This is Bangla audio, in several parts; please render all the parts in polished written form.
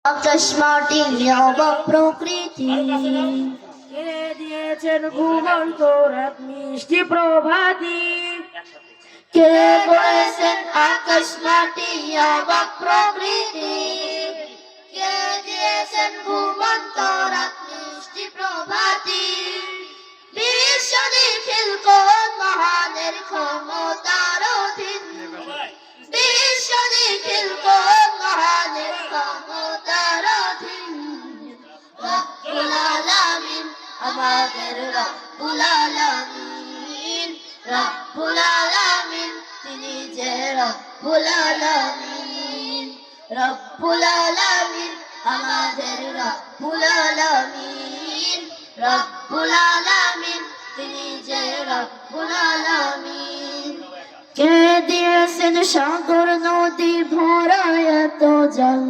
আকাশ মাটি অবাক প্রকৃতি কে দিয়েছেন ঘুমন্ত রাত মিষ্টি প্রভাতী। কে করেছেন আকাশ মাটি অবাক প্রকৃতি কে দিয়েছেন ঘুমন্ত রাত মিষ্টি প্রভাতী বিশ্ব নিখিল কোন মহানের ক্ষমতার অধীন বিশ্ব নিখিল কোন মহানের ক্ষমতার অধীন রব্বুল আলামিন আমাদের রব্বুল আলামিন রব্বুল আলামিন তিনি যে রব্বুল আলামিন রব্বুল আলামিন আমাদের রব্বুল আলামিন রব্বুল আলামিন তিনি যে রব্বুল আলামিন কে দিয়েছেন সাগর নদী ভরা এত জল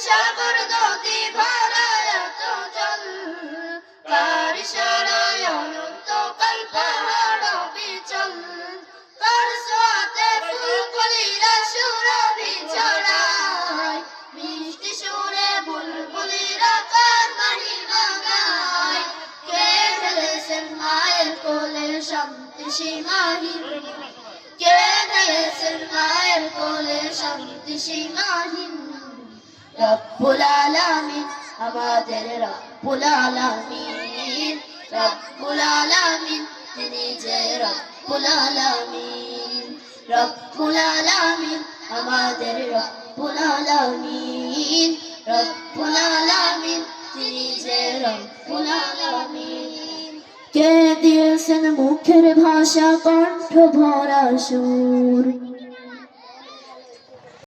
সাগর নদী ভরা এত জল কার ইশারায় অনন্তকাল পাহাড় বিচল কার ছোঁয়াতে ফুলকলিরা সুরভি ছড়ায় মিষ্টি সুরে বুলবুলিরা কার মাহিমা গায় কে ঢেলেছেন মায়ের কোলে শান্তি সীমাহীন কে দিয়েছেন মায়ের কোলে শান্তি সীমাহীন রব্বুল আলামিন আমাদের রব্বুল আলামিন রব্বুল আলামিন তিনি যে রব্বুল আলামিন রব্বুল আলামিন আমাদের রব্বুল আলামিন রব্বুল আলামিন তিনি যে রব্বুল আলামিন কে দিয়েছেন মুখের ভাষা কণ্ঠ ভরা সুর